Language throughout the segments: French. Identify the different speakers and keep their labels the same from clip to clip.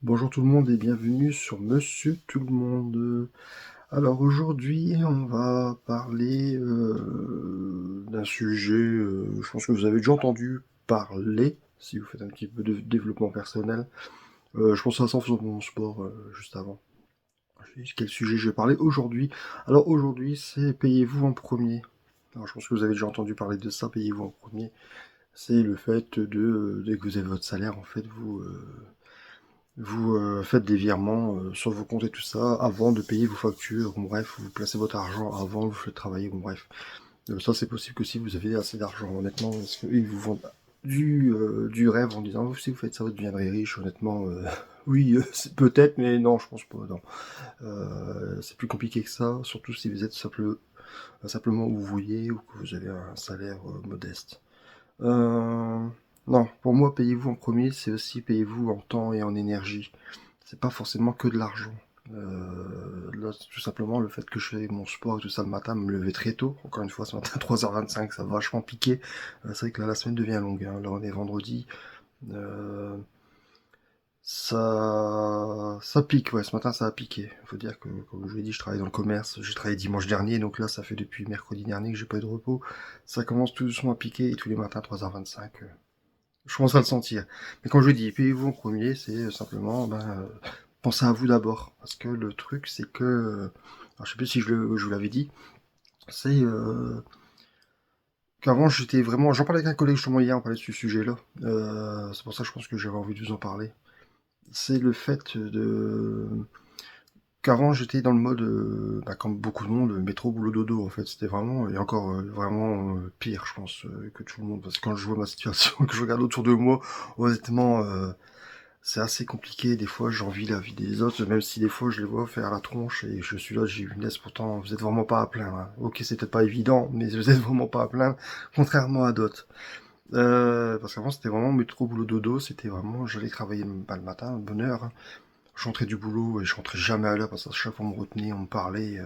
Speaker 1: Bonjour tout le monde et bienvenue sur Monsieur Tout le Monde. Alors aujourd'hui on va parler d'un sujet, je pense que vous avez déjà entendu parler, si vous faites un petit peu de développement personnel. Je pense à ça en faisant mon sport juste avant. Quel sujet je vais parler aujourd'hui? Alors aujourd'hui c'est payez-vous en premier. Alors je pense que vous avez déjà entendu parler de ça, payez-vous en premier. C'est le fait de, dès que vous avez votre salaire, en fait, vous faites des virements sur vos comptes et tout ça avant de payer vos factures. Bon, bref, vous placez votre argent avant, vous faites travailler. Bon, bref. Ça, c'est possible que si vous avez assez d'argent, honnêtement, parce qu'ils vous vendent du rêve en disant, oh, si vous faites ça, vous deviendrez riche. Honnêtement, oui, peut-être, mais non, je pense pas. Non. C'est plus compliqué que ça, surtout si vous êtes simplement ouvrier ou que vous avez un salaire modeste. Euh, non, pour moi, payez-vous en premier, c'est aussi payez-vous en temps et en énergie. C'est pas forcément que de l'argent. Là, c'est tout simplement le fait que je fais mon sport et tout ça le matin, me lever très tôt. Encore une fois, ce matin, 3h25, ça va vachement piquer. C'est vrai que là, la semaine devient longue, hein. Là, on est vendredi. Euh, ça pique, ouais, ce matin, ça a piqué. Faut dire que, comme je vous l'ai dit, je travaille dans le commerce. J'ai travaillé dimanche dernier, donc là, ça fait depuis mercredi dernier que j'ai pas eu de repos. Ça commence tout doucement à piquer et tous les matins, 3h25. Je commence à le sentir. Mais quand je dis payez-vous en premier, c'est simplement pensez à vous d'abord. Parce que le truc, c'est que, alors, je sais plus si je vous l'avais dit, c'est qu'avant j'étais vraiment, j'en parlais avec un collègue justement hier, on parlait de ce sujet-là. C'est pour ça que je pense que j'avais envie de vous en parler. C'est le fait de qu'avant j'étais dans le mode, comme beaucoup de monde, métro boulot dodo en fait. C'était vraiment, et encore vraiment pire, je pense, que tout le monde. Parce que quand je vois ma situation, que je regarde autour de moi, honnêtement. C'est assez compliqué, des fois j'envie la vie des autres, même si des fois je les vois faire la tronche et je suis là, j'ai une laisse pourtant, vous êtes vraiment pas à plaindre, hein. Ok, c'est peut-être pas évident, mais vous êtes vraiment pas à plaindre, contrairement à d'autres. Parce qu'avant c'était vraiment métro boulot dodo, c'était vraiment, j'allais travailler le matin, de bonne heure, hein. Je rentrais du boulot et je rentrais jamais à l'heure parce que chaque fois on me retenait, on me parlait,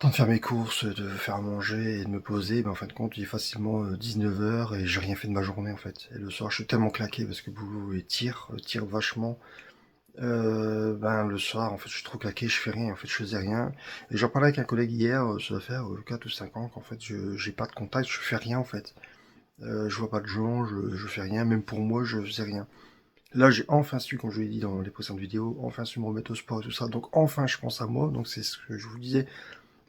Speaker 1: temps de faire mes courses, de faire à manger et de me poser, en fin de compte, il est facilement 19h et j'ai rien fait de ma journée en fait. Et le soir, je suis tellement claqué parce que le boulot tire vachement. Le soir, en fait, je suis trop claqué, je fais rien, en fait, je faisais rien. Et j'en parlais avec un collègue hier, ça doit faire 4 ou 5 ans qu'en fait, j'ai pas de contact, je fais rien en fait. Je vois pas de gens, je fais rien, même pour moi, je faisais rien. Là, j'ai enfin su, comme je l'ai dit dans les précédentes vidéos, enfin su me remettre au sport et tout ça. Donc enfin, je pense à moi. Donc c'est ce que je vous disais,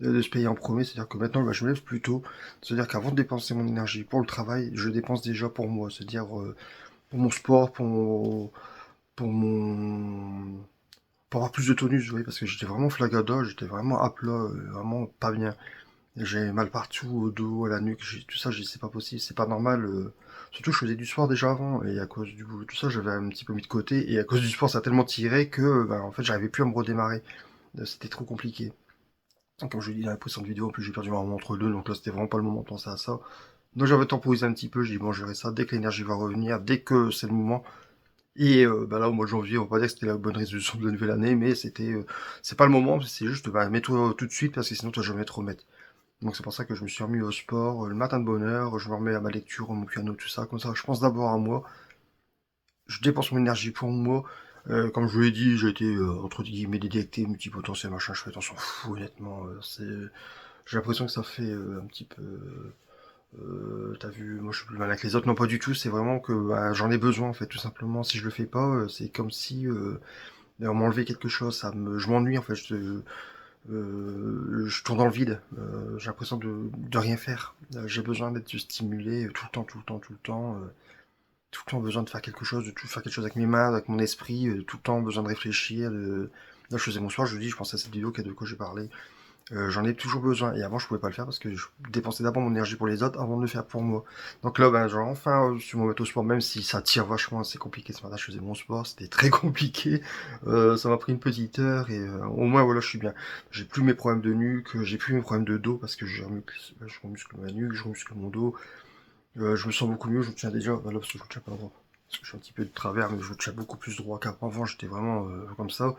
Speaker 1: de se payer en premier, c'est-à-dire que maintenant, je me lève plus tôt. C'est-à-dire qu'avant de dépenser mon énergie pour le travail, je dépense déjà pour moi. C'est-à-dire pour mon sport, pour mon pour avoir plus de tonus, vous voyez, parce que j'étais vraiment flagada, j'étais vraiment à plat, vraiment pas bien. J'ai mal partout, au dos, à la nuque, tout ça, j'ai dit c'est pas possible, c'est pas normal. Surtout, je faisais du sport déjà avant, et à cause du boulot, tout ça, j'avais un petit peu mis de côté, et à cause du sport, ça a tellement tiré que, en fait, j'arrivais plus à me redémarrer. C'était trop compliqué. Comme je l'ai dit dans la précédente vidéo, en plus, j'ai perdu ma maman entre deux, donc là, c'était vraiment pas le moment de penser à ça. Donc, j'avais temporisé un petit peu, j'ai dit, bon, je verrai ça dès que l'énergie va revenir, dès que c'est le moment. Et là, au mois de janvier, on va pas dire que c'était la bonne résolution de la nouvelle année, mais c'est pas le moment, c'est juste, mets-toi tout de suite, parce que sinon, tu vas jamais te remettre. Donc c'est pour ça que je me suis remis au sport, le matin de bonne heure, je me remets à ma lecture, à mon piano, tout ça, comme ça, je pense d'abord à moi, je dépense mon énergie pour moi, comme je vous l'ai dit, j'ai été, entre guillemets, détecté, multipotentiel, machin, je fais attention, fou, honnêtement, j'ai l'impression que ça fait un petit peu, t'as vu, moi je suis plus malin que les autres, non pas du tout, c'est vraiment que j'en ai besoin en fait, tout simplement, si je le fais pas, c'est comme si on m'enlevait quelque chose, je m'ennuie en fait, je tourne dans le vide, j'ai l'impression de rien faire. J'ai besoin d'être stimulé tout le temps, tout le temps, tout le temps, tout le temps besoin de faire quelque chose, de tout faire quelque chose avec mes mains, avec mon esprit, tout le temps besoin de réfléchir. Là, je faisais mon soir, je vous dis, je pensais à cette vidéo de quoi j'ai parlé. J'en ai toujours besoin. Et avant, je pouvais pas le faire parce que je dépensais d'abord mon énergie pour les autres avant de le faire pour moi. Donc là, genre, enfin, je me mettre au sport, même si ça tire vachement, c'est compliqué. Ce matin, je faisais mon sport, c'était très compliqué. Ça m'a pris une petite heure et au moins, voilà, je suis bien. J'ai plus mes problèmes de nuque, j'ai plus mes problèmes de dos parce que je remuscle ma nuque, je remuscle mon dos. Je me sens beaucoup mieux, je me tiens déjà, là, parce que je me tiens pas droit. Parce que je suis un petit peu de travers, mais je me tiens beaucoup plus droit qu'avant. Avant, j'étais vraiment comme ça.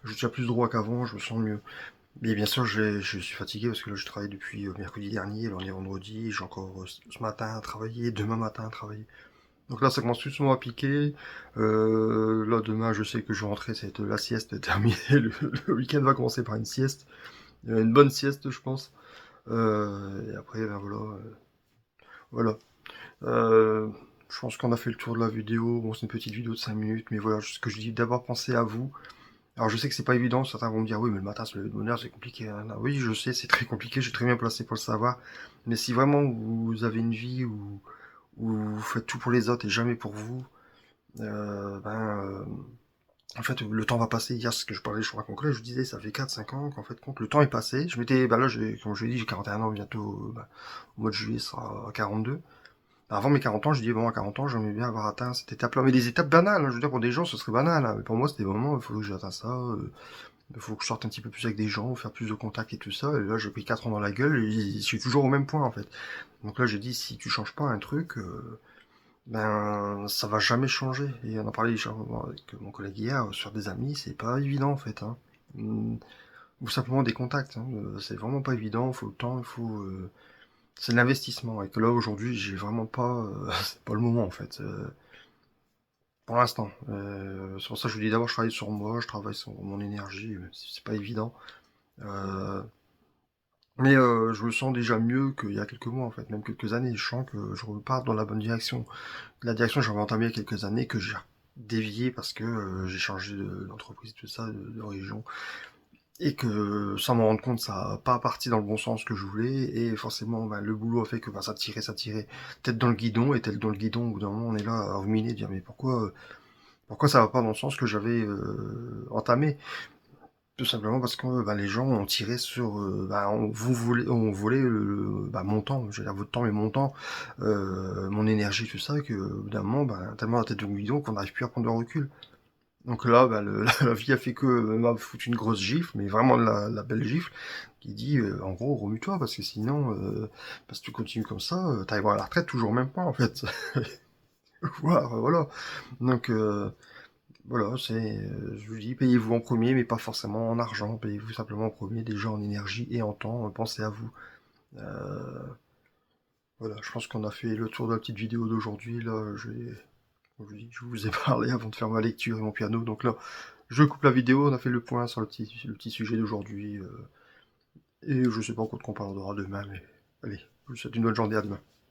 Speaker 1: Je tiens plus droit qu'avant, je me sens mieux. Mais bien sûr, je suis fatigué parce que là, je travaille depuis mercredi dernier, là on est vendredi, j'ai encore ce matin à travailler, demain matin à travailler. Donc là, ça commence doucement à piquer. Là, demain, je sais que je vais rentrer, c'est la sieste terminée. Le week-end va commencer par une sieste. Une bonne sieste, je pense. Et après, ben voilà. Voilà. Euh, je pense qu'on a fait le tour de la vidéo. Bon, c'est une petite vidéo de 5 minutes, mais voilà, ce que je dis, d'abord penser à vous. Alors, je sais que c'est pas évident. Certains vont me dire, oui, mais le matin, se lever de bonne heure, c'est compliqué, hein. Oui, je sais, c'est très compliqué. Je suis très bien placé pour le savoir. Mais si vraiment vous avez une vie où vous faites tout pour les autres et jamais pour vous, euh, ben, euh, en fait, le temps va passer. Hier, ce que je parlais, je crois concret, je disais, ça fait 4 5 ans qu'en fait, compte, le temps est passé. Je m'étais, bah là, comme je l'ai dit, j'ai 41 ans bientôt, au mois de juillet, ça sera 42. Avant mes 40 ans, je dis, bon, à 40 ans, j'aimerais bien avoir atteint cette étape-là. Mais des étapes banales, hein. Je veux dire, pour des gens, ce serait banal, hein. Mais pour moi, c'était vraiment, il faut que j'atteigne ça, il faut que je sorte un petit peu plus avec des gens, faire plus de contacts et tout ça. Et là, j'ai pris 4 ans dans la gueule et je suis toujours au même point, en fait. Donc là, j'ai dit, si tu changes pas un truc, ben, ça va jamais changer. Et on en parlait avec mon collègue hier, sur des amis, c'est pas évident, en fait, hein. Hum, Ou simplement des contacts, hein. C'est vraiment pas évident, il faut le temps, c'est de l'investissement. Et que là, aujourd'hui, j'ai vraiment pas, c'est pas le moment, en fait. Pour l'instant. C'est pour ça que je vous dis d'abord, je travaille sur moi, je travaille sur mon énergie, même si c'est pas évident. Euh, mais je me sens déjà mieux qu'il y a quelques mois, en fait, même quelques années. Je sens que je repars dans la bonne direction. La direction que j'avais entamée il y a quelques années, que j'ai dévié parce que j'ai changé d'entreprise, tout ça, de région. Et que sans m'en rendre compte, ça n'a pas parti dans le bon sens que je voulais. Et forcément, ben, le boulot a fait que ben, ça tirait tête dans le guidon. Et tête dans le guidon, au bout d'un moment, on est là à ruminer, dire mais pourquoi ça va pas dans le sens que j'avais entamé? Tout simplement parce que bah, les gens ont tiré sur, bah, on volait bah, mon temps, je veux dire votre temps et mon temps, mon énergie, tout ça, que au bout d'un moment, bah, tellement la tête de guidon qu'on n'arrive plus à prendre de recul. Donc là, bah, la vie a fait que m'a foutu une grosse gifle, mais vraiment la belle gifle, qui dit, en gros, remue-toi, parce que sinon, si tu continues comme ça, t'arriveras à la retraite toujours au même point, en fait. Voilà. Donc, voilà, je vous dis, payez-vous en premier, mais pas forcément en argent. Payez-vous simplement en premier, déjà en énergie et en temps. Pensez à vous. Euh, voilà, je pense qu'on a fait le tour de la petite vidéo d'aujourd'hui. Là, comme je vous dis, je vous ai parlé avant de faire ma lecture et mon piano. Donc là, je coupe la vidéo. On a fait le point sur le petit sujet d'aujourd'hui. Et je sais pas encore de quoi on parlera demain, mais allez, je vous souhaite une bonne journée à demain.